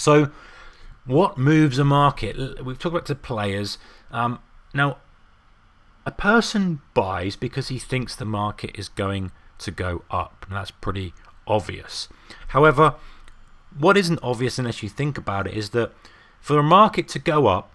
So what moves a market? We've talked about the players. Now, a person buys because he thinks the market is going to go up, and that's pretty obvious. However, what isn't obvious unless you think about it is that for a market to go up,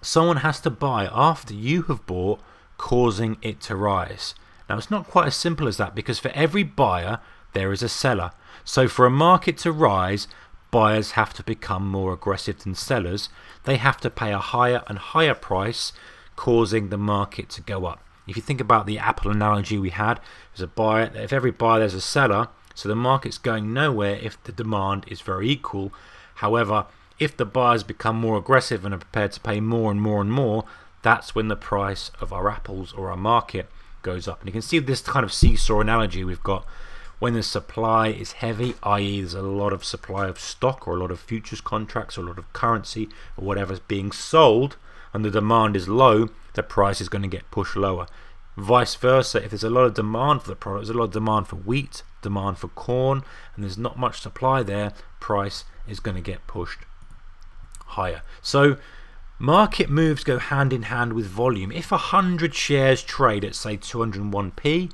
someone has to buy after you have bought, causing it to rise. Now, it's not quite as simple as that, because for every buyer there is a seller. So for a market to rise, buyers have to become more aggressive than sellers. They have to pay a higher and higher price, causing the market to go up. If you think about the Apple analogy we had, there's a buyer. If every buyer there's a seller, so the market's going nowhere if the demand is very equal. However, if the buyers become more aggressive and are prepared to pay more and more and more, that's when the price of our apples or our market goes up. And you can see this kind of seesaw analogy we've got. When the supply is heavy, i.e. there's a lot of supply of stock or a lot of futures contracts or a lot of currency or whatever's being sold, and the demand is low, the price is going to get pushed lower. Vice versa, if there's a lot of demand for the product, there's a lot of demand for wheat, demand for corn, and there's not much supply there, price is going to get pushed higher. So market moves go hand in hand with volume. If 100 shares trade at say 201p,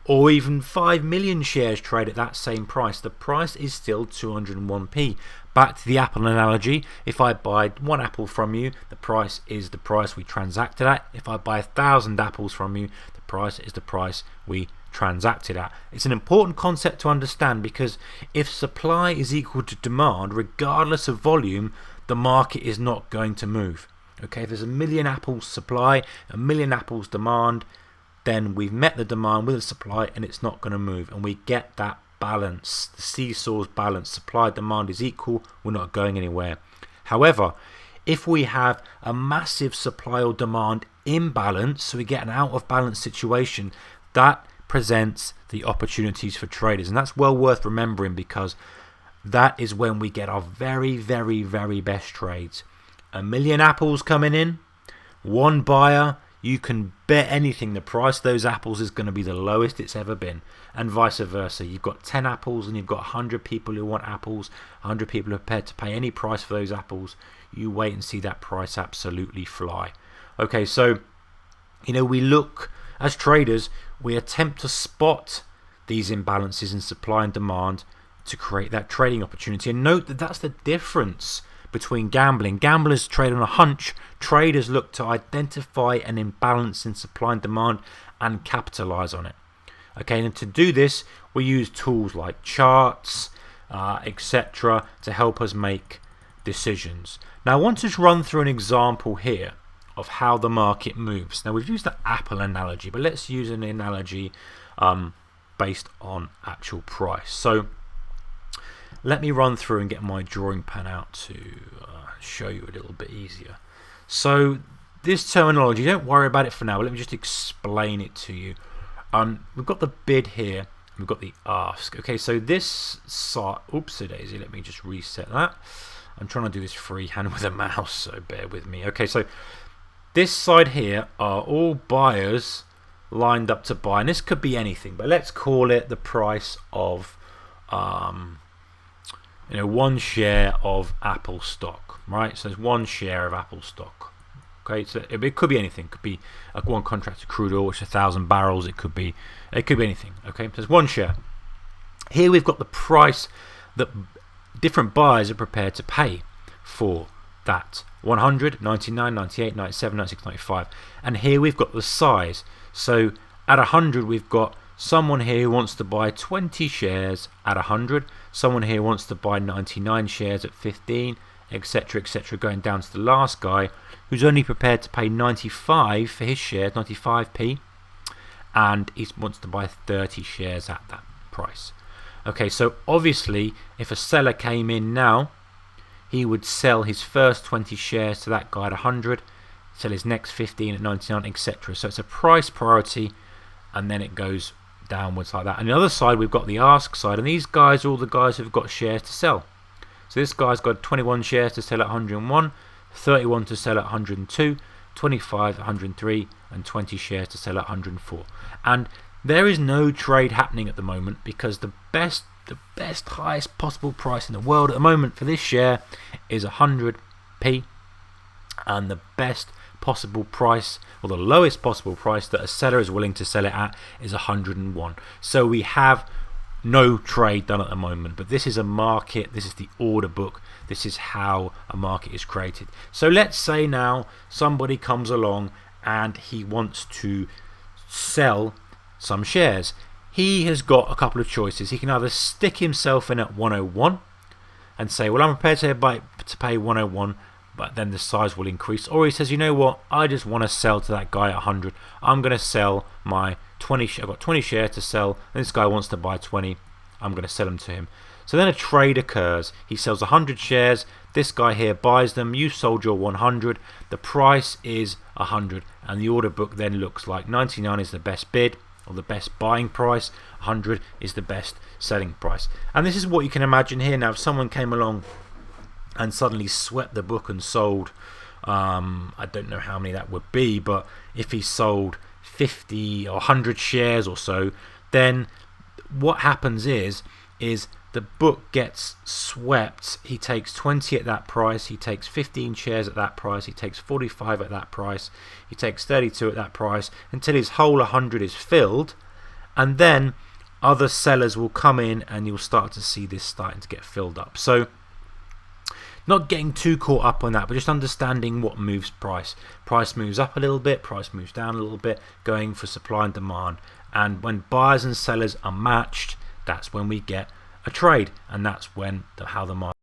or even 5 million shares trade at that same price, the price is still 201p. Back to the Apple analogy, if I buy one apple from you, the price is the price we transacted at. If I buy 1,000 apples from you, the price is the price we transacted at. It's an important concept to understand, because if supply is equal to demand, regardless of volume, the market is not going to move. Okay, if there's a million apples supply, a million apples demand, then we've met the demand with the supply and it's not going to move, and we get that balance, the seesaw's balance. Supply demand is equal, we're not going anywhere. However, if we have a massive supply or demand imbalance, so we get an out of balance situation, that presents the opportunities for traders, and that's well worth remembering, because that is when we get our very, very, very best trades. A million apples coming in, one buyer, you can bet anything the price of those apples is going to be the lowest it's ever been, and vice versa. You've got 10 apples and you've got 100 people who want apples, 100 people who are prepared to pay any price for those apples. You wait and see that price absolutely fly. Okay, so we look as traders, we attempt to spot these imbalances in supply and demand to create that trading opportunity. And note that that's the difference between gambling. Gamblers trade on a hunch. Traders look to identify an imbalance in supply and demand and capitalize on it. Okay, and to do this, we use tools like charts, etc., to help us make decisions. Now, I want to just run through an example here of how the market moves. Now, we've used the Apple analogy, but let's use an analogy based on actual price. So let me run through and get my drawing pen out to show you a little bit easier. So this terminology, don't worry about it for now, but let me just explain it to you. We've got the bid here, we've got the ask. Okay, so this side, oopsie daisy, let me just reset that. I'm trying to do this freehand with a mouse, so bear with me. Okay, so this side here are all buyers lined up to buy, and this could be anything, but let's call it the price of one share of Apple stock, right? So there's one share of Apple stock. Okay, so it could be anything. It could be one contract of crude oil, which is 1,000 barrels. It could be anything. Okay, so there's one share. Here we've got the price that different buyers are prepared to pay for that: 100, 99, 98, 97, 96, 95. And here we've got the size. So at 100, we've got someone here who wants to buy 20 shares at 100. Someone here wants to buy 99 shares at 15, etc., etc., going down to the last guy who's only prepared to pay 95 for his shares, 95p, and he wants to buy 30 shares at that price. Okay, so obviously, if a seller came in now, he would sell his first 20 shares to that guy at 100, sell his next 15 at 99, etc. So it's a price priority, and then it goes downwards like that. On the other side, we've got the ask side, and these guys are all the guys who've got shares to sell. So this guy's got 21 shares to sell at 101, 31 to sell at 102, 25 at 103, and 20 shares to sell at 104. And there is no trade happening at the moment, because the best the best, highest possible price in the world at the moment for this share is 100p, and the best possible price, or the lowest possible price that a seller is willing to sell it at, is 101. So we have no trade done at the moment, but this is a market, this is the order book, this is how a market is created. So let's say now somebody comes along and he wants to sell some shares. He has got a couple of choices. He can either stick himself in at 101 and say, well, I'm prepared to pay 101, but then the size will increase. Or he says, you know what, I just want to sell to that guy at 100. I'm going to sell my 20. I've got 20 shares to sell, and this guy wants to buy 20. I'm going to sell them to him. So then a trade occurs. He sells 100 shares. This guy here buys them. You sold your 100. The price is 100, and the order book then looks like 99 is the best bid, or the best buying price, 100 is the best selling price. And this is what you can imagine here. Now, if someone came along and suddenly swept the book and sold, I don't know how many that would be, but if he sold 50 or 100 shares or so, then what happens is the book gets swept. He takes 20 at that price, he takes 15 shares at that price, he takes 45 at that price, he takes 32 at that price, until his whole 100 is filled, and then other sellers will come in and you'll start to see this starting to get filled up. So not getting too caught up on that, but just understanding what moves price. Price moves up a little bit, price moves down a little bit, going for supply and demand. And when buyers and sellers are matched, that's when we get a trade, and that's when how the market